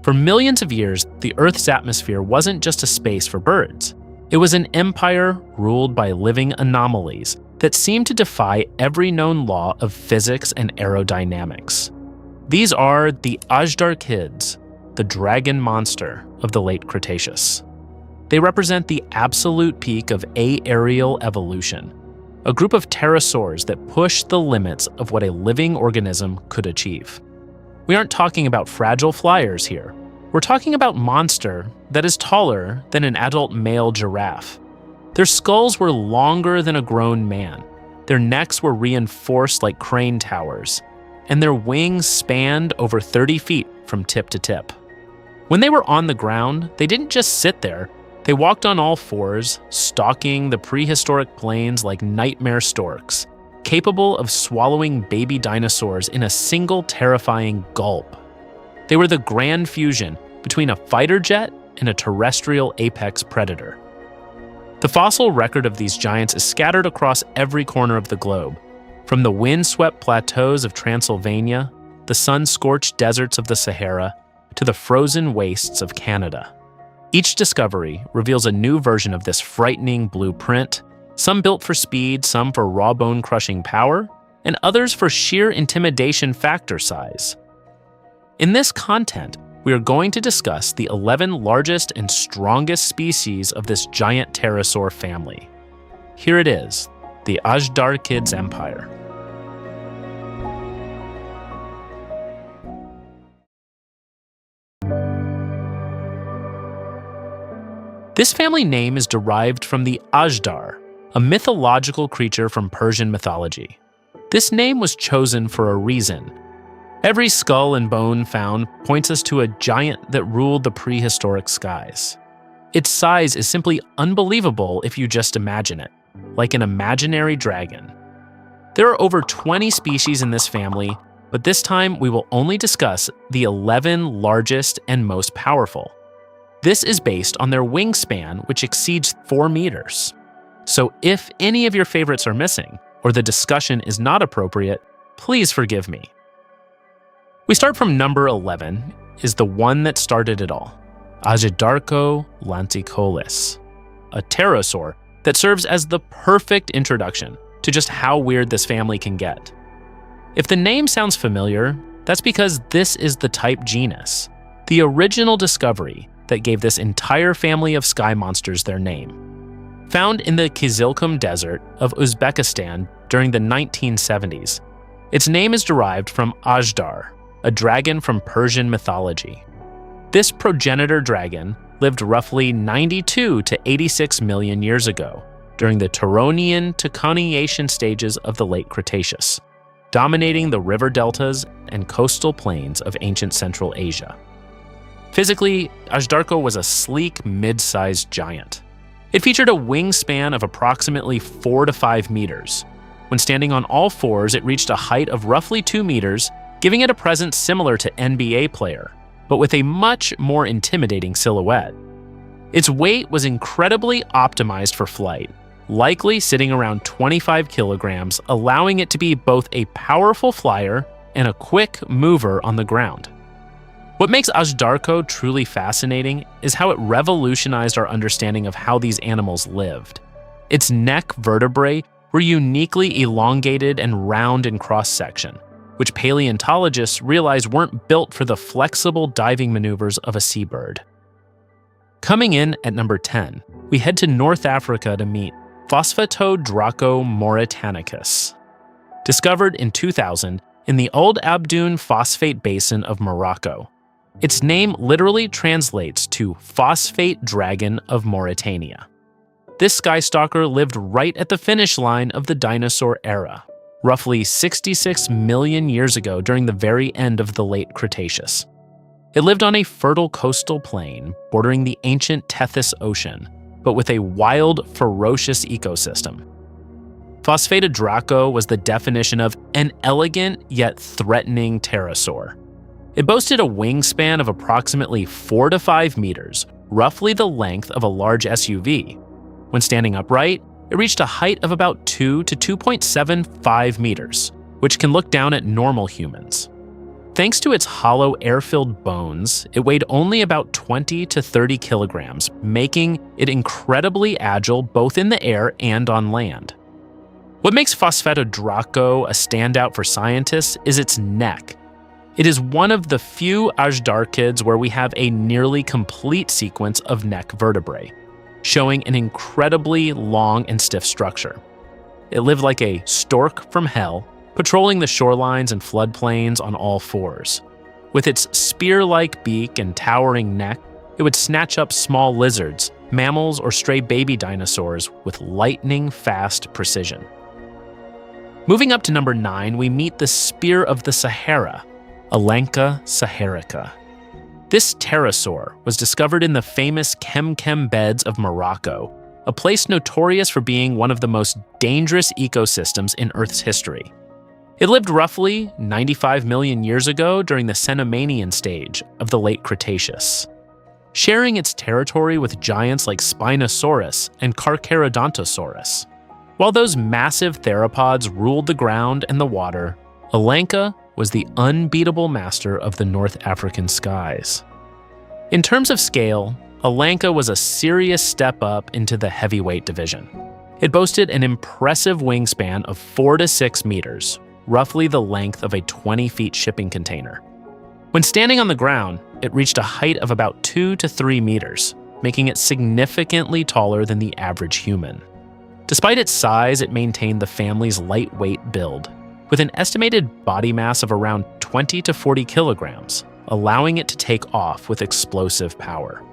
For millions of years, the Earth's atmosphere wasn't just a space for birds. It was an empire ruled by living anomalies that seemed to defy every known law of physics and aerodynamics. These are the Azhdarchids, the dragon monster of the Late Cretaceous. They represent the absolute peak of aerial evolution, a group of pterosaurs that pushed the limits of what a living organism could achieve. We aren't talking about fragile flyers here. We're talking about a monster that is taller than an adult male giraffe. Their skulls were longer than a grown man. Their necks were reinforced like crane towers, and their wings spanned over 30 feet from tip to tip. When they were on the ground, they didn't just sit there. They walked on all fours, stalking the prehistoric plains like nightmare storks, capable of swallowing baby dinosaurs in a single terrifying gulp. They were the grand fusion between a fighter jet and a terrestrial apex predator. The fossil record of these giants is scattered across every corner of the globe, from the wind-swept plateaus of Transylvania, the sun-scorched deserts of the Sahara, to the frozen wastes of Canada. Each discovery reveals a new version of this frightening blueprint, some built for speed, some for raw bone-crushing power, and others for sheer intimidation factor size. In this content, we are going to discuss the 11 largest and strongest species of this giant pterosaur family. Here it is, the Azhdarchids Empire. This family name is derived from the Azhdar, a mythological creature from Persian mythology. This name was chosen for a reason. Every skull and bone found points us to a giant that ruled the prehistoric skies. Its size is simply unbelievable if you just imagine it, like an imaginary dragon. There are over 20 species in this family, but this time we will only discuss the 11 largest and most powerful. This is based on their wingspan, which exceeds 4 meters. So if any of your favorites are missing, or the discussion is not appropriate, please forgive me. We start from number 11, is the one that started it all, Azhdarcho lancicollis, a pterosaur that serves as the perfect introduction to just how weird this family can get. If the name sounds familiar, that's because this is the type genus, the original discovery that gave this entire family of sky monsters their name. Found in the Kizilkum Desert of Uzbekistan during the 1970s, its name is derived from Azhdar, a dragon from Persian mythology. This progenitor dragon lived roughly 92 to 86 million years ago, during the Turonian to Coniacian stages of the Late Cretaceous, dominating the river deltas and coastal plains of ancient Central Asia. Physically, Azhdarcho was a sleek, mid-sized giant. It featured a wingspan of approximately 4 to 5 meters. When standing on all fours, it reached a height of roughly 2 meters, giving it a presence similar to NBA player, but with a much more intimidating silhouette. Its weight was incredibly optimized for flight, likely sitting around 25 kilograms, allowing it to be both a powerful flyer and a quick mover on the ground. What makes Azhdarcho truly fascinating is how it revolutionized our understanding of how these animals lived. Its neck vertebrae were uniquely elongated and round in cross-section, which paleontologists realized weren't built for the flexible diving maneuvers of a seabird. Coming in at number 10, we head to North Africa to meet Phosphatodraco mauritanicus. Discovered in 2000 in the Old Abdoun Phosphate Basin of Morocco. Its name literally translates to Phosphate Dragon of Mauritania. This skystalker lived right at the finish line of the dinosaur era, roughly 66 million years ago during the very end of the Late Cretaceous. It lived on a fertile coastal plain bordering the ancient Tethys Ocean, but with a wild, ferocious ecosystem. Phosphatodraco was the definition of an elegant yet threatening pterosaur. It boasted a wingspan of approximately 4 to 5 meters, roughly the length of a large SUV. When standing upright, it reached a height of about 2 to 2.75 meters, which can look down at normal humans. thanks to its hollow air-filled bones, it weighed only about 20 to 30 kilograms, making it incredibly agile both in the air and on land. What makes Phosphatodraco a standout for scientists is its neck. It is one of the few Azhdarchids where we have a nearly complete sequence of neck vertebrae, showing an incredibly long and stiff structure. It lived like a stork from hell, patrolling the shorelines and floodplains on all fours. With its spear-like beak and towering neck, it would snatch up small lizards, mammals, or stray baby dinosaurs with lightning-fast precision. Moving up to number 9, we meet the spear of the Sahara, Alanqa saharica. This pterosaur was discovered in the famous Kemkem beds of Morocco, a place notorious for being one of the most dangerous ecosystems in Earth's history. It lived roughly 95 million years ago during the Cenomanian stage of the Late Cretaceous, sharing its territory with giants like Spinosaurus and Carcharodontosaurus. While those massive theropods ruled the ground and the water, Alanqa was the unbeatable master of the North African skies. In terms of scale, Alanqa was a serious step up into the heavyweight division. It boasted an impressive wingspan of 4 to 6 meters, roughly the length of a 20-foot shipping container. When standing on the ground, it reached a height of about 2 to 3 meters, making it significantly taller than the average human. Despite its size, it maintained the family's lightweight build, with an estimated body mass of around 20 to 40 kilograms, allowing it to take off with explosive power.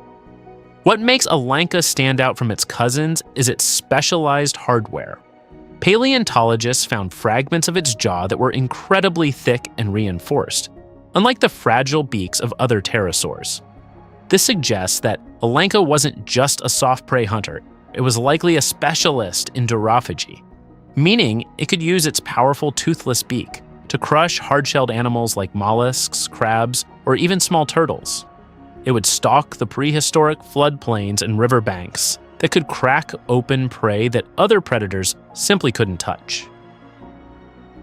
What makes Alanqa stand out from its cousins is its specialized hardware. Paleontologists found fragments of its jaw that were incredibly thick and reinforced, unlike the fragile beaks of other pterosaurs. This suggests that Alanqa wasn't just a soft prey hunter, it was likely a specialist in durophagy, meaning it could use its powerful toothless beak to crush hard-shelled animals like mollusks, crabs, or even small turtles. It would stalk the prehistoric floodplains and riverbanks that could crack open prey that other predators simply couldn't touch.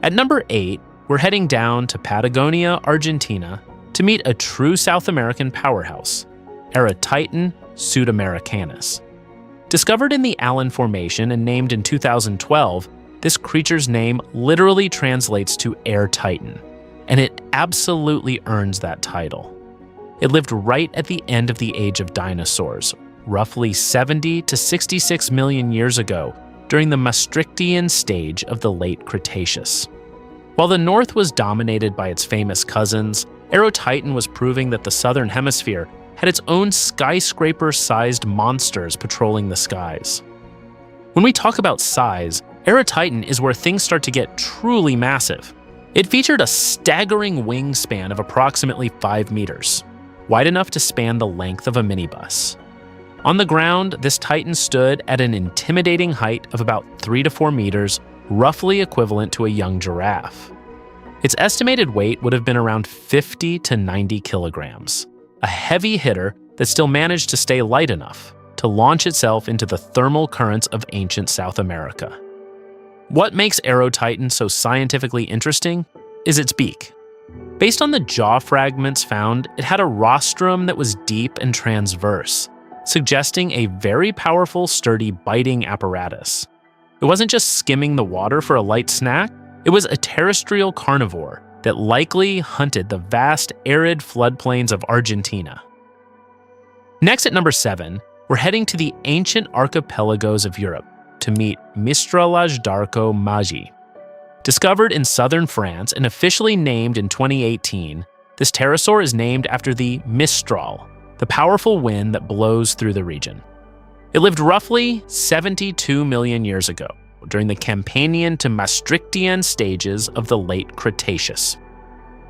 At number 8, we're heading down to Patagonia, Argentina, to meet a true South American powerhouse, Aerotitan sudamericanus. Discovered in the Allen Formation and named in 2012, this creature's name literally translates to air titan, and it absolutely earns that title. It lived right at the end of the age of dinosaurs, roughly 70 to 66 million years ago, during the Maastrichtian stage of the Late Cretaceous. While the North was dominated by its famous cousins, Aerotitan was proving that the Southern Hemisphere had its own skyscraper-sized monsters patrolling the skies. When we talk about size, Aerotitan is where things start to get truly massive. It featured a staggering wingspan of approximately 5 meters, wide enough to span the length of a minibus. On the ground, this titan stood at an intimidating height of about 3 to 4 meters, roughly equivalent to a young giraffe. Its estimated weight would have been around 50 to 90 kilograms, a heavy hitter that still managed to stay light enough to launch itself into the thermal currents of ancient South America. What makes Aerotitan so scientifically interesting is its beak. Based on the jaw fragments found, it had a rostrum that was deep and transverse, suggesting a very powerful, sturdy biting apparatus. It wasn't just skimming the water for a light snack, it was a terrestrial carnivore that likely hunted the vast arid floodplains of Argentina. Next at number 7, we're heading to the ancient archipelagos of Europe to meet Mistralazhdarcho maggii. Discovered in southern France and officially named in 2018, this pterosaur is named after the Mistral, the powerful wind that blows through the region. It lived roughly 72 million years ago, during the Campanian to Maastrichtian stages of the Late Cretaceous.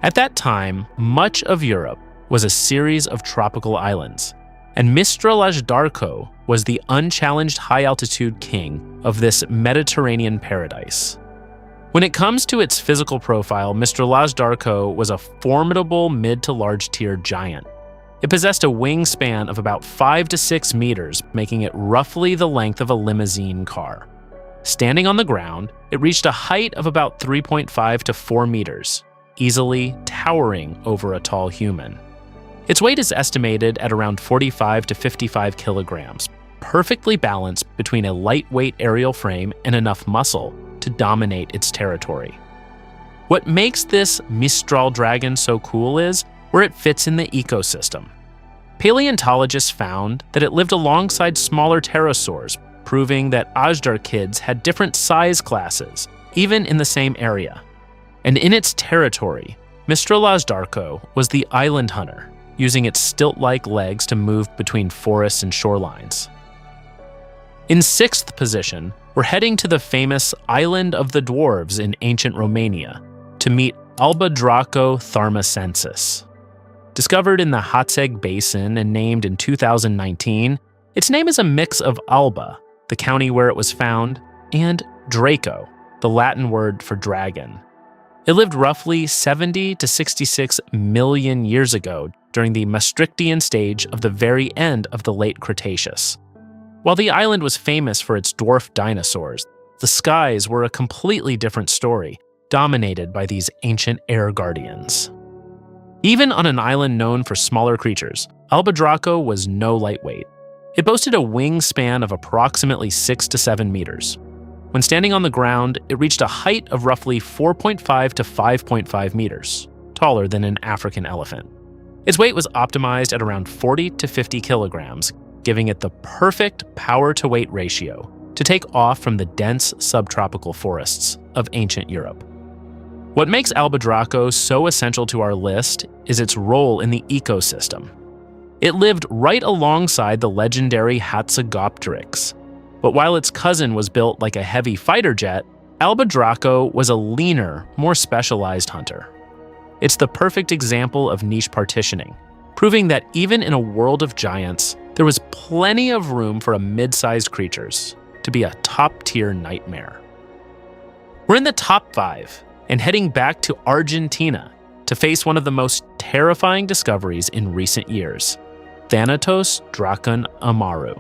At that time, much of Europe was a series of tropical islands, and Mistralazhdarcho was the unchallenged high-altitude king of this Mediterranean paradise. When it comes to its physical profile, Mistralazhdarcho was a formidable mid to large tier giant. It possessed a wingspan of about 5 to 6 meters, making it roughly the length of a limousine car. Standing on the ground, it reached a height of about 3.5 to 4 meters, easily towering over a tall human. Its weight is estimated at around 45 to 55 kilograms, perfectly balanced between a lightweight aerial frame and enough muscle to dominate its territory. What makes this Mistralzhdarcho so cool is where it fits in the ecosystem. Paleontologists found that it lived alongside smaller pterosaurs, proving that Azhdarchids had different size classes, even in the same area. And in its territory, Mistralazhdarcho was the island hunter, using its stilt-like legs to move between forests and shorelines. In sixth position, we're heading to the famous Island of the Dwarves in ancient Romania to meet Albadraco tharmisensis. Discovered in the Hatzeg Basin and named in 2019, its name is a mix of Alba, the county where it was found, and Draco, the Latin word for dragon. It lived roughly 70 to 66 million years ago during the Maastrichtian stage of the very end of the Late Cretaceous. While the island was famous for its dwarf dinosaurs, the skies were a completely different story, dominated by these ancient air guardians. Even on an island known for smaller creatures, Albadraco was no lightweight. It boasted a wingspan of approximately 6 to 7 meters. When standing on the ground, it reached a height of roughly 4.5 to 5.5 meters, taller than an African elephant. Its weight was optimized at around 40 to 50 kilograms, giving it the perfect power-to-weight ratio to take off from the dense subtropical forests of ancient Europe. What makes Albadraco so essential to our list is its role in the ecosystem. It lived right alongside the legendary Hatzegopteryx, but while its cousin was built like a heavy fighter jet, Albadraco was a leaner, more specialized hunter. It's the perfect example of niche partitioning, proving that even in a world of giants, there was plenty of room for a mid-sized creatures to be a top-tier nightmare. We're in the top 5 and heading back to Argentina to face one of the most terrifying discoveries in recent years, Thanatosdrakon amaru.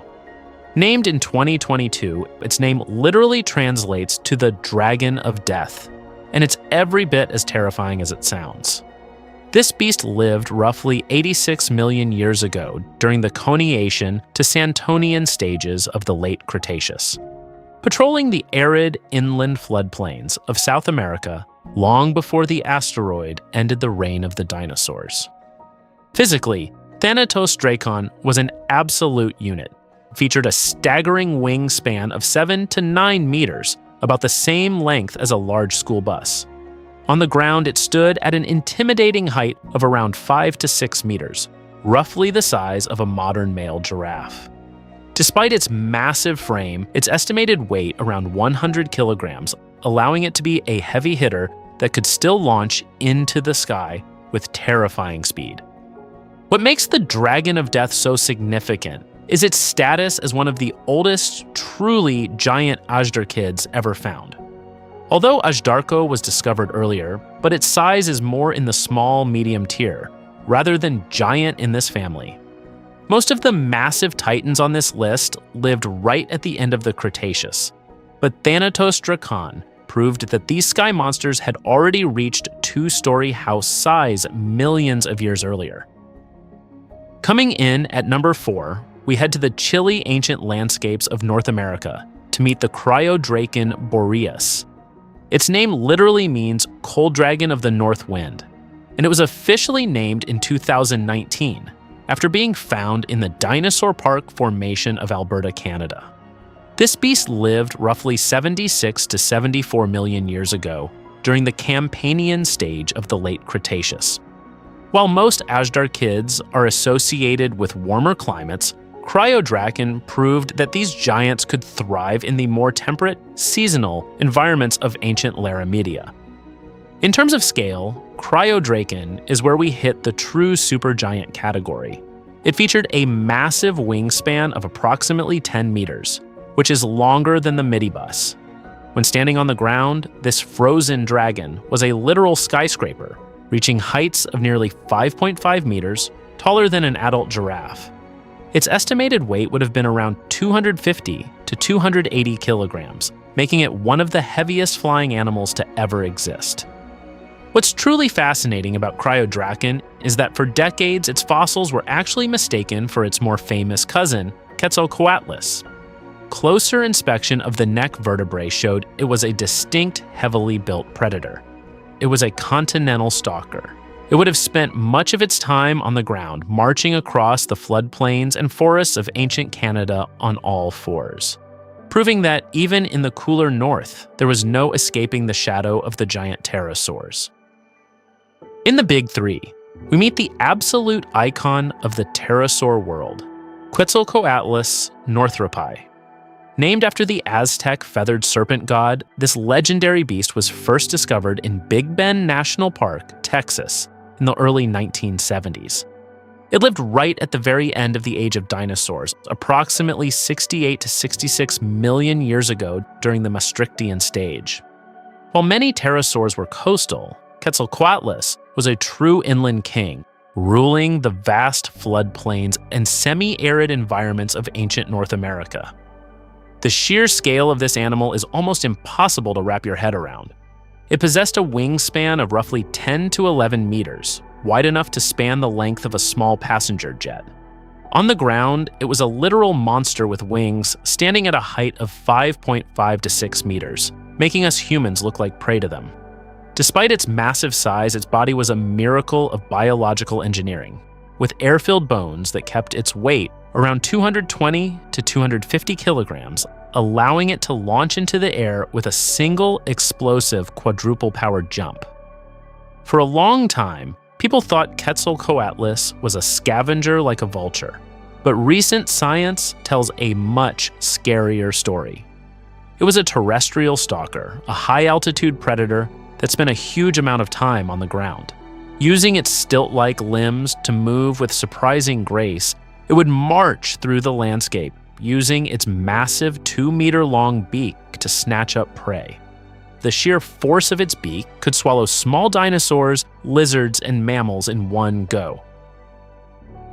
Named in 2022, its name literally translates to the Dragon of Death, and it's every bit as terrifying as it sounds. This beast lived roughly 86 million years ago during the Coniacian to Santonian stages of the Late Cretaceous, patrolling the arid inland floodplains of South America long before the asteroid ended the reign of the dinosaurs. Physically, Thanatosdrakon was an absolute unit, featured a staggering wingspan of 7 to 9 meters, about the same length as a large school bus. On the ground, it stood at an intimidating height of around 5 to 6 meters, roughly the size of a modern male giraffe. Despite its massive frame, its estimated weight around 100 kilograms, allowing it to be a heavy hitter that could still launch into the sky with terrifying speed. What makes the Dragon of Death so significant is its status as one of the oldest, truly giant Azhdarchids ever found. Although Azhdarcho was discovered earlier, but its size is more in the small-medium tier, rather than giant in this family. Most of the massive titans on this list lived right at the end of the Cretaceous, but Thanatosdrakon proved that these sky monsters had already reached 2-story house size millions of years earlier. Coming in at number 4, we head to the chilly ancient landscapes of North America to meet the Cryodrakon boreas. Its name literally means cold dragon of the north wind, and it was officially named in 2019 after being found in the Dinosaur Park Formation of Alberta, Canada. This beast lived roughly 76 to 74 million years ago during the Campanian stage of the Late Cretaceous. While most Azhdarchids are associated with warmer climates, Cryodrakon proved that these giants could thrive in the more temperate, seasonal environments of ancient Laramedia. In terms of scale, Cryodrakon is where we hit the true supergiant category. It featured a massive wingspan of approximately 10 meters, which is longer than the midibus. When standing on the ground, this frozen dragon was a literal skyscraper, reaching heights of nearly 5.5 meters, taller than an adult giraffe. Its estimated weight would have been around 250 to 280 kilograms, making it one of the heaviest flying animals to ever exist. What's truly fascinating about Cryodrakon is that for decades its fossils were actually mistaken for its more famous cousin, Quetzalcoatlus. Closer inspection of the neck vertebrae showed it was a distinct, heavily built predator. It was a continental stalker. It would have spent much of its time on the ground, marching across the floodplains and forests of ancient Canada on all fours, proving that even in the cooler north, there was no escaping the shadow of the giant pterosaurs. In the Big Three, we meet the absolute icon of the pterosaur world, Quetzalcoatlus northropi. Named after the Aztec feathered serpent god, this legendary beast was first discovered in Big Bend National Park, Texas, in the early 1970s. It lived right at the very end of the age of dinosaurs, approximately 68 to 66 million years ago during the Maastrichtian stage. While many pterosaurs were coastal, Quetzalcoatlus was a true inland king, ruling the vast floodplains and semi-arid environments of ancient North America. The sheer scale of this animal is almost impossible to wrap your head around. It possessed a wingspan of roughly 10 to 11 meters, wide enough to span the length of a small passenger jet. On the ground, it was a literal monster with wings, standing at a height of 5.5 to 6 meters, making us humans look like prey to them. Despite its massive size, its body was a miracle of biological engineering, with air-filled bones that kept its weight around 220 to 250 kilograms, allowing it to launch into the air with a single explosive quadruple-powered jump. For a long time, people thought Quetzalcoatlus was a scavenger like a vulture, but recent science tells a much scarier story. It was a terrestrial stalker, a high-altitude predator that spent a huge amount of time on the ground. Using its stilt-like limbs to move with surprising grace, it would march through the landscape, using its massive 2-meter-long beak to snatch up prey. The sheer force of its beak could swallow small dinosaurs, lizards, and mammals in one go.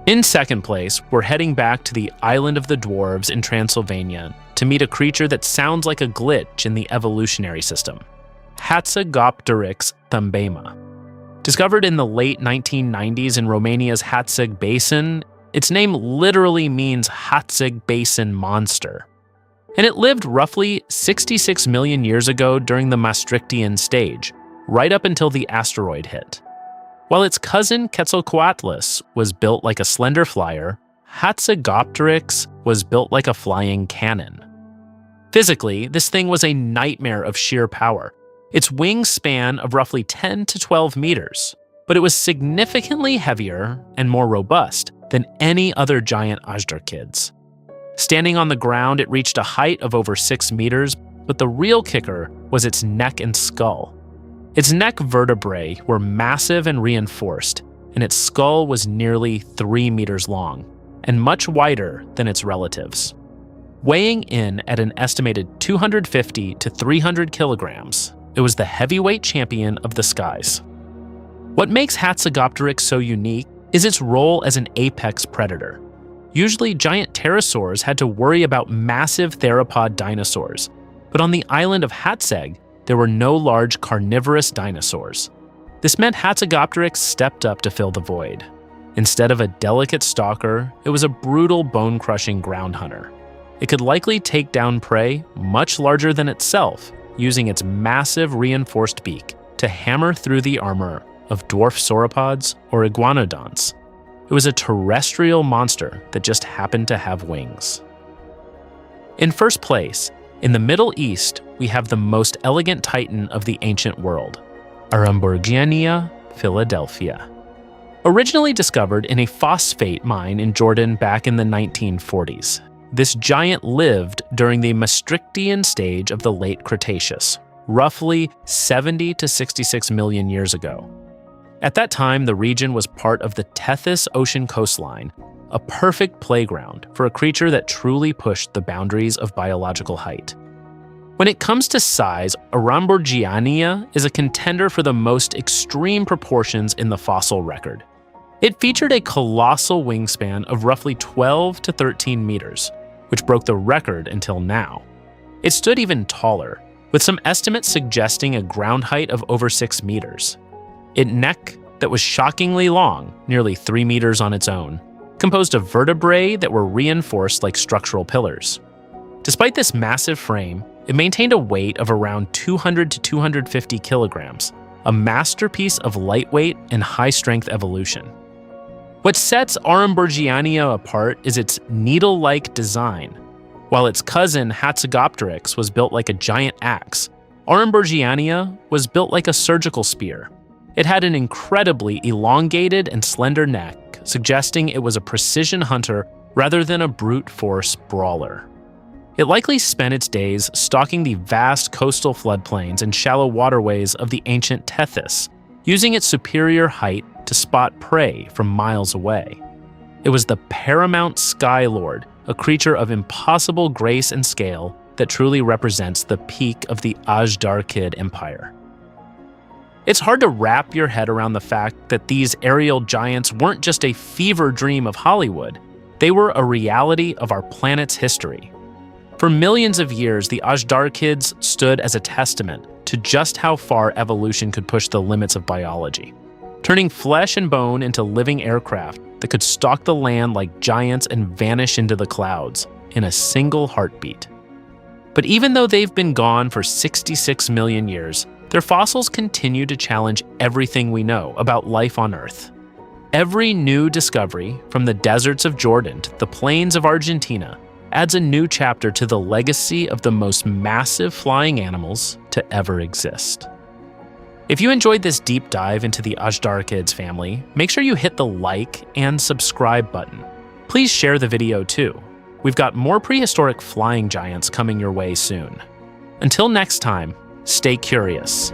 In second place, we're heading back to the Island of the Dwarves in Transylvania to meet a creature that sounds like a glitch in the evolutionary system, Hatzegopteryx thambema. Discovered in the late 1990s in Romania's Hatzeg Basin, its name literally means Hatzeg Basin monster. And it lived roughly 66 million years ago during the Maastrichtian stage, right up until the asteroid hit. While its cousin Quetzalcoatlus was built like a slender flyer, Hatzegopteryx was built like a flying cannon. Physically, this thing was a nightmare of sheer power. Its wingspan of roughly 10 to 12 meters, but it was significantly heavier and more robust than any other giant Azhdarchids. Standing on the ground, it reached a height of over 6 meters, but the real kicker was its neck and skull. Its neck vertebrae were massive and reinforced, and its skull was nearly 3 meters long, and much wider than its relatives. Weighing in at an estimated 250 to 300 kilograms, it was the heavyweight champion of the skies. What makes Hatzegopteryx so unique is its role as an apex predator. Usually, giant pterosaurs had to worry about massive theropod dinosaurs, but on the island of Hatzeg, there were no large carnivorous dinosaurs. This meant Hatzegopteryx stepped up to fill the void. Instead of a delicate stalker, it was a brutal bone-crushing ground hunter. It could likely take down prey much larger than itself, using its massive reinforced beak to hammer through the armor of dwarf sauropods or iguanodonts. It was a terrestrial monster that just happened to have wings. In first place, in the Middle East, we have the most elegant titan of the ancient world, Arambourgiania philadelphiae. Originally discovered in a phosphate mine in Jordan back in the 1940s, this giant lived during the Maastrichtian stage of the Late Cretaceous, roughly 70 to 66 million years ago. At that time, the region was part of the Tethys Ocean coastline, a perfect playground for a creature that truly pushed the boundaries of biological height. When it comes to size, Arambourgiania is a contender for the most extreme proportions in the fossil record. It featured a colossal wingspan of roughly 12 to 13 meters, which broke the record until now. It stood even taller, with some estimates suggesting a ground height of over 6 meters. Its neck that was shockingly long, nearly 3 meters on its own, composed of vertebrae that were reinforced like structural pillars. Despite this massive frame, it maintained a weight of around 200 to 250 kilograms, a masterpiece of lightweight and high-strength evolution. What sets Arambourgiania apart is its needle-like design. While its cousin Hatzegopteryx was built like a giant axe, Arambourgiania was built like a surgical spear. It had an incredibly elongated and slender neck, suggesting it was a precision hunter rather than a brute force brawler. It likely spent its days stalking the vast coastal floodplains and shallow waterways of the ancient Tethys, using its superior height to spot prey from miles away. It was the paramount Sky Lord, a creature of impossible grace and scale that truly represents the peak of the Azhdarchid Empire. It's hard to wrap your head around the fact that these aerial giants weren't just a fever dream of Hollywood, they were a reality of our planet's history. For millions of years, the Azhdarchids stood as a testament to just how far evolution could push the limits of biology, turning flesh and bone into living aircraft that could stalk the land like giants and vanish into the clouds in a single heartbeat. But even though they've been gone for 66 million years, their fossils continue to challenge everything we know about life on Earth. Every new discovery, from the deserts of Jordan to the plains of Argentina, adds a new chapter to the legacy of the most massive flying animals to ever exist. If you enjoyed this deep dive into the Azhdarchids family, make sure you hit the like and subscribe button. Please share the video too. We've got more prehistoric flying giants coming your way soon. Until next time, stay curious.